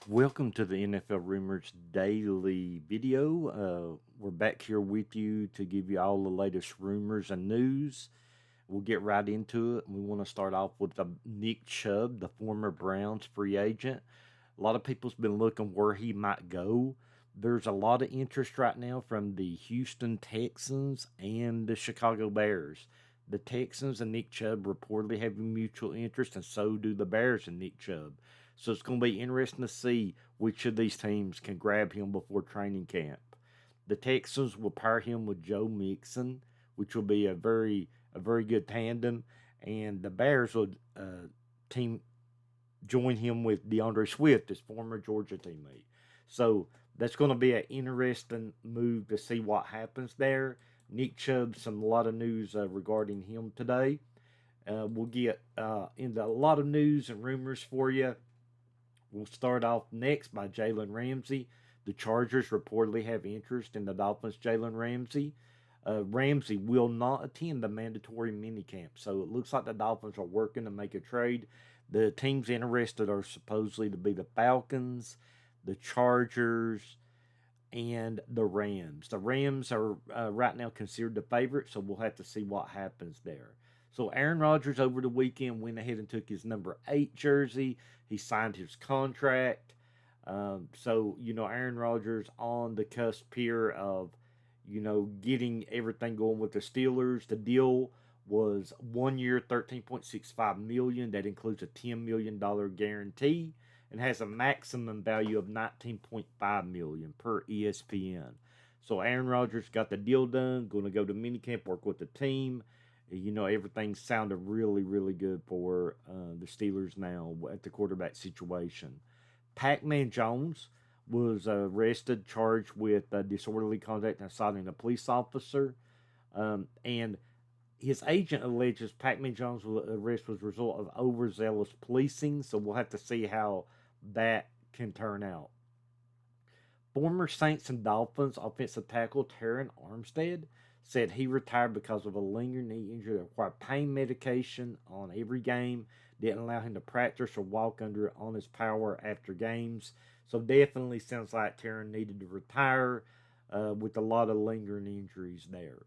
Welcome to the NFL Rumors daily video. We're back here with you to give you all the latest rumors and news. We'll get right into it. We want to start off with Nick Chubb, the former Browns free agent. A lot of people's been looking where he might go. There's a lot of interest right now from the Houston Texans and the Chicago Bears. The Texans and Nick Chubb reportedly have a mutual interest, and so do the Bears and Nick Chubb. So it's going to be interesting to see which of these teams can grab him before training camp. The Texans will pair him with Joe Mixon, which will be a very good tandem, and the Bears will team join him with DeAndre Swift, his former Georgia teammate. So that's going to be an interesting move to see what happens there. Nick Chubb, a lot of news regarding him today. We'll get into a lot of news and rumors for you. We'll start off next by Jalen Ramsey. The Chargers reportedly have interest in the Dolphins' Jalen Ramsey. Ramsey will not attend the mandatory minicamp, so it looks like the Dolphins are working to make a trade. The teams interested are supposedly to be the Falcons, the Chargers, and the Rams. The Rams are right now considered the favorite, so we'll have to see what happens there. So Aaron Rodgers over the weekend went ahead and took his number 8 jersey. He signed his contract. Aaron Rodgers on the cusp here of, getting everything going with the Steelers. The deal was 1 year, $13.65 million. That includes a $10 million guarantee and has a maximum value of $19.5 million per ESPN. So Aaron Rodgers got the deal done. Going to go to minicamp, work with the team. Everything sounded really, really good for the Steelers now at the quarterback situation. PacMan Jones was arrested, charged with disorderly conduct and assaulting a police officer. And his agent alleges PacMan Jones' arrest was a result of overzealous policing, so we'll have to see how that can turn out. Former Saints and Dolphins offensive tackle Terron Armsteas said he retired because of a lingering knee injury that required pain medication on every game, didn't allow him to practice or walk under on his power after games. So definitely sounds like Terron needed to retire with a lot of lingering injuries there.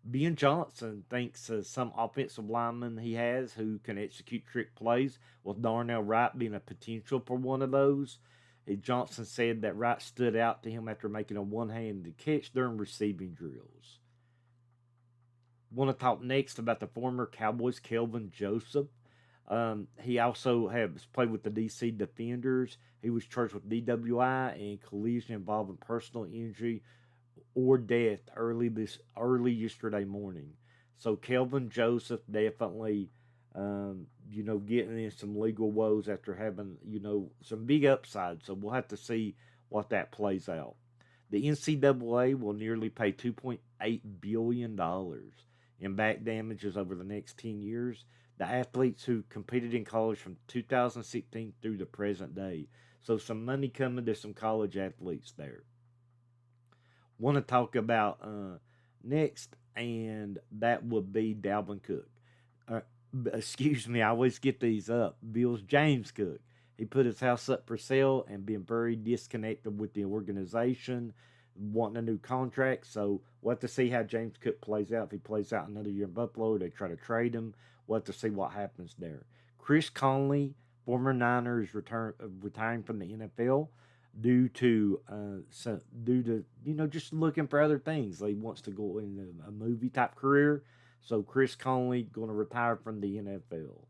Ben Johnson thinks some offensive lineman he has who can execute trick plays, with Darnell Wright being a potential for one of those. Johnson said that Wright stood out to him after making a one-handed catch during receiving drills. Want to talk next about the former Cowboys Kelvin Joesph. He also has played with the DC Defenders. He was charged with DWI and collision involving personal injury or death early yesterday morning. So Kelvin Joesph definitely, getting in some legal woes after having some big upside. So we'll have to see what that plays out. The NCAA will nearly pay $2.8 billion in back damages over the next 10 years. The athletes who competed in college from 2016 through the present day. So some money coming to some college athletes there. Want to talk about next, and that would be Dalvin Cook. Uh, Excuse me, I always get these up. Bill's James Cook. He put his house up for sale and been very disconnected with the organization, wanting a new contract. So we'll have to see how James Cook plays out. If he plays out another year in Buffalo, they try to trade him. We'll have to see what happens there. Chris Conley, former Niners, retiring from the NFL due to just looking for other things. He wants to go into a movie type career. So Chris Conley going to retire from the NFL.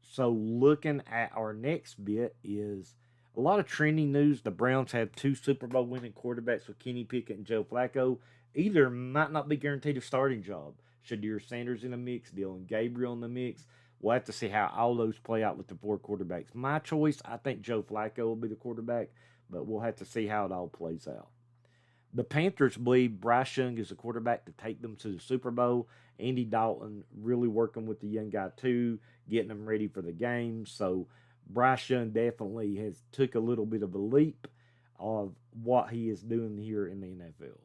So looking at our next bit is a lot of trending news. The Browns have two Super Bowl winning quarterbacks with Kenny Pickett and Joe Flacco. Either might not be guaranteed a starting job. Shadir Sanders in the mix, Dylan Gabriel in the mix. We'll have to see how all those play out with the four quarterbacks. My choice, I think Joe Flacco will be the quarterback, but we'll have to see how it all plays out. The Panthers believe Bryce Young is the quarterback to take them to the Super Bowl. Andy Dalton really working with the young guy too, getting them ready for the game. So Bryce Young definitely has took a little bit of a leap of what he is doing here in the NFL.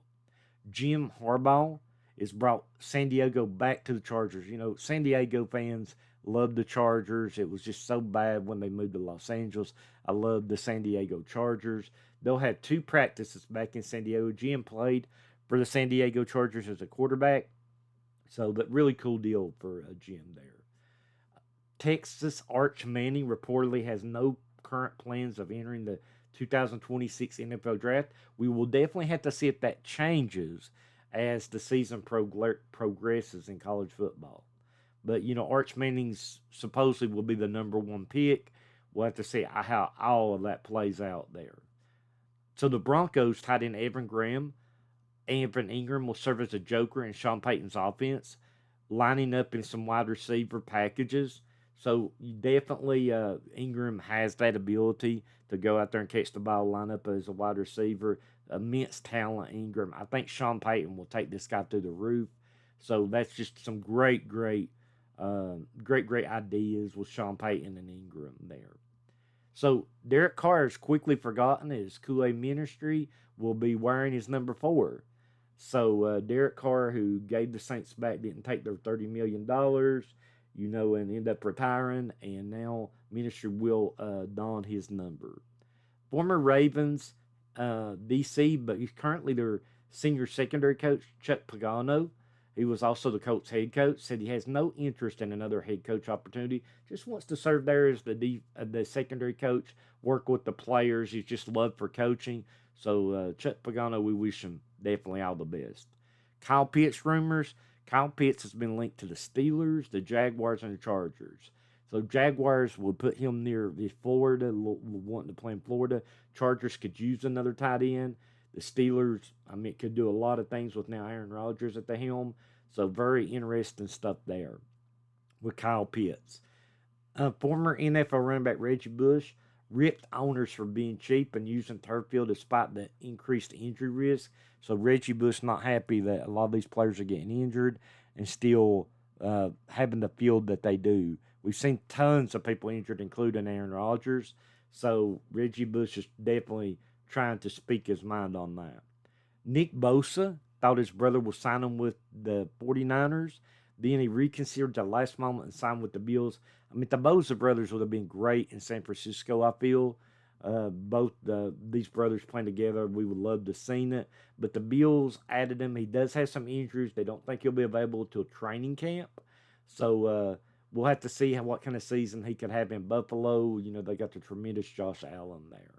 Jim Harbaugh has brought San Diego back to the Chargers. San Diego fans Love the Chargers. It was just so bad when they moved to Los Angeles. I love the San Diego Chargers. They'll have 2 practices back in San Diego. Jim played for the San Diego Chargers as a quarterback. So that really cool deal for Jim there. Texas Arch Manning reportedly has no current plans of entering the 2026 NFL draft. We will definitely have to see if that changes as the season progresses in college football. But, Arch Manning's supposedly will be the number 1 pick. We'll have to see how all of that plays out there. So the Broncos tight end Evan Engram will serve as a joker in Sean Payton's offense, lining up in some wide receiver packages. So you definitely, Engram has that ability to go out there and catch the ball, line up as a wide receiver. Immense talent, Engram. I think Sean Payton will take this guy through the roof. So that's just some great ideas with Sean Payton and Engram there. So Derek Carr is quickly forgotten as Kool-Aid Ministry will be wearing his number 4. So Derek Carr, who gave the Saints back, didn't take their $30 million, and end up retiring, and now Ministry will don his number. Former Ravens DC, but he's currently their senior secondary coach, Chuck Pagano. He was also the Colts head coach. Said he has no interest in another head coach opportunity. Just wants to serve there as the secondary coach, work with the players. He's just love for coaching. So Chuck Pagano, we wish him definitely all the best. Kyle Pitts rumors. Kyle Pitts has been linked to the Steelers, the Jaguars, and the Chargers. So Jaguars will put him near the Florida, wanting to play in Florida. Chargers could use another tight end. The Steelers, could do a lot of things with now Aaron Rodgers at the helm. So very interesting stuff there with Kyle Pitts. Former NFL running back Reggie Bush ripped owners for being cheap and using turf field despite the increased injury risk. So Reggie Bush not happy that a lot of these players are getting injured and still having the field that they do. We've seen tons of people injured, including Aaron Rodgers. So Reggie Bush is definitely trying to speak his mind on that. Nick Bosa thought his brother would sign him with the 49ers. Then he reconsidered at the last moment and signed with the Bills. The Bosa brothers would have been great in San Francisco, I feel. Both these brothers playing together, we would love to have seen it. But the Bills added him. He does have some injuries. They don't think he'll be available till training camp. So we'll have to see what kind of season he could have in Buffalo. They got the tremendous Josh Allen there.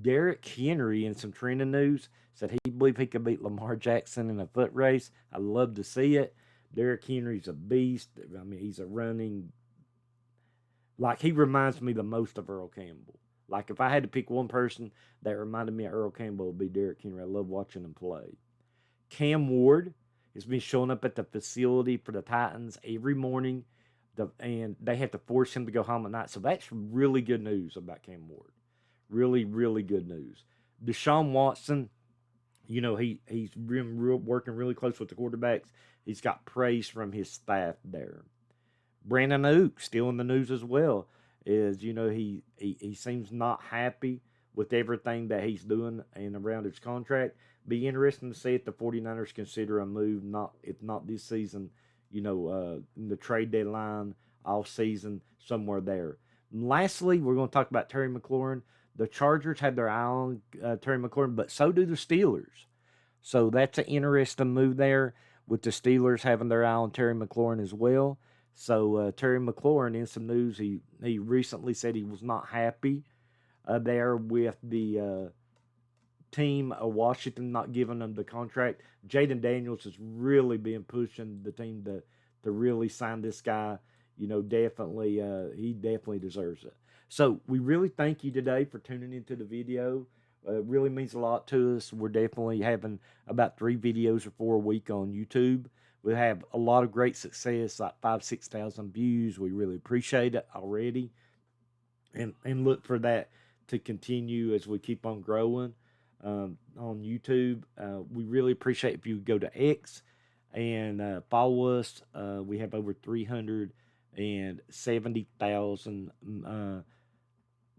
Derrick Henry, in some trending news, said he believed he could beat Lamar Jackson in a foot race. I'd love to see it. Derrick Henry's a beast. He's a running... he reminds me the most of Earl Campbell. If I had to pick one person that reminded me of Earl Campbell, it would be Derrick Henry. I love watching him play. Cam Ward has been showing up at the facility for the Titans every morning, and they have to force him to go home at night. So that's really good news about Cam Ward. Really, really good news. Deshaun Watson, he's been working really close with the quarterbacks. He's got praise from his staff there. Brandon Ayuk, still in the news as well, is, he seems not happy with everything that he's doing and around his contract. Be interesting to see if the 49ers consider a move, if not this season, in the trade deadline, off season, somewhere there. And lastly, we're going to talk about Terry McLaurin. The Chargers had their eye on Terry McLaurin, but so do the Steelers. So that's an interesting move there with the Steelers having their eye on Terry McLaurin as well. So Terry McLaurin, in some news, he recently said he was not happy there with the team of Washington not giving them the contract. Jaden Daniels has really been pushing the team to really sign this guy. He definitely deserves it. So we really thank you today for tuning into the video. It really means a lot to us. We're definitely having about 3 videos or 4 a week on YouTube. We have a lot of great success, like 5,000-6,000 views. We really appreciate it already. And look for that to continue as we keep on growing on YouTube. We really appreciate if you go to X and follow us. We have over 370,000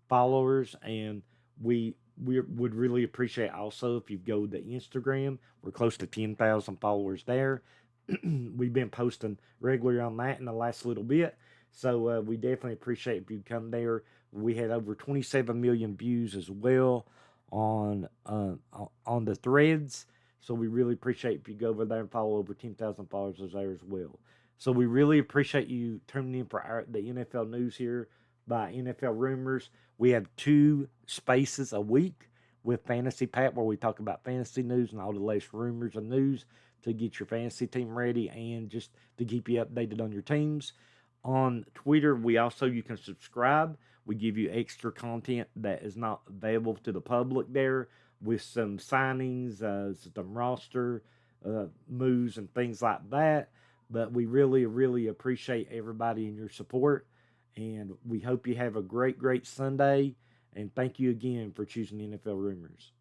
followers, and we would really appreciate also if you go to Instagram. We're close to 10,000 followers there. We've been posting regularly on that in the last little bit. So we definitely appreciate if you come there. We had over 27 million views as well on the threads. So we really appreciate if you go over there and follow. Over 10,000 followers there as well. So we really appreciate you tuning in for the NFL news here by NFL Rumors. We have 2 spaces a week with Fantasy Pat, where we talk about fantasy news and all the latest rumors and news to get your fantasy team ready and just to keep you updated on your teams. On Twitter, you can subscribe. We give you extra content that is not available to the public there, with some signings, some roster moves, and things like that. But we really, really appreciate everybody and your support. And we hope you have a great, great Sunday. And thank you again for choosing NFL Rumors.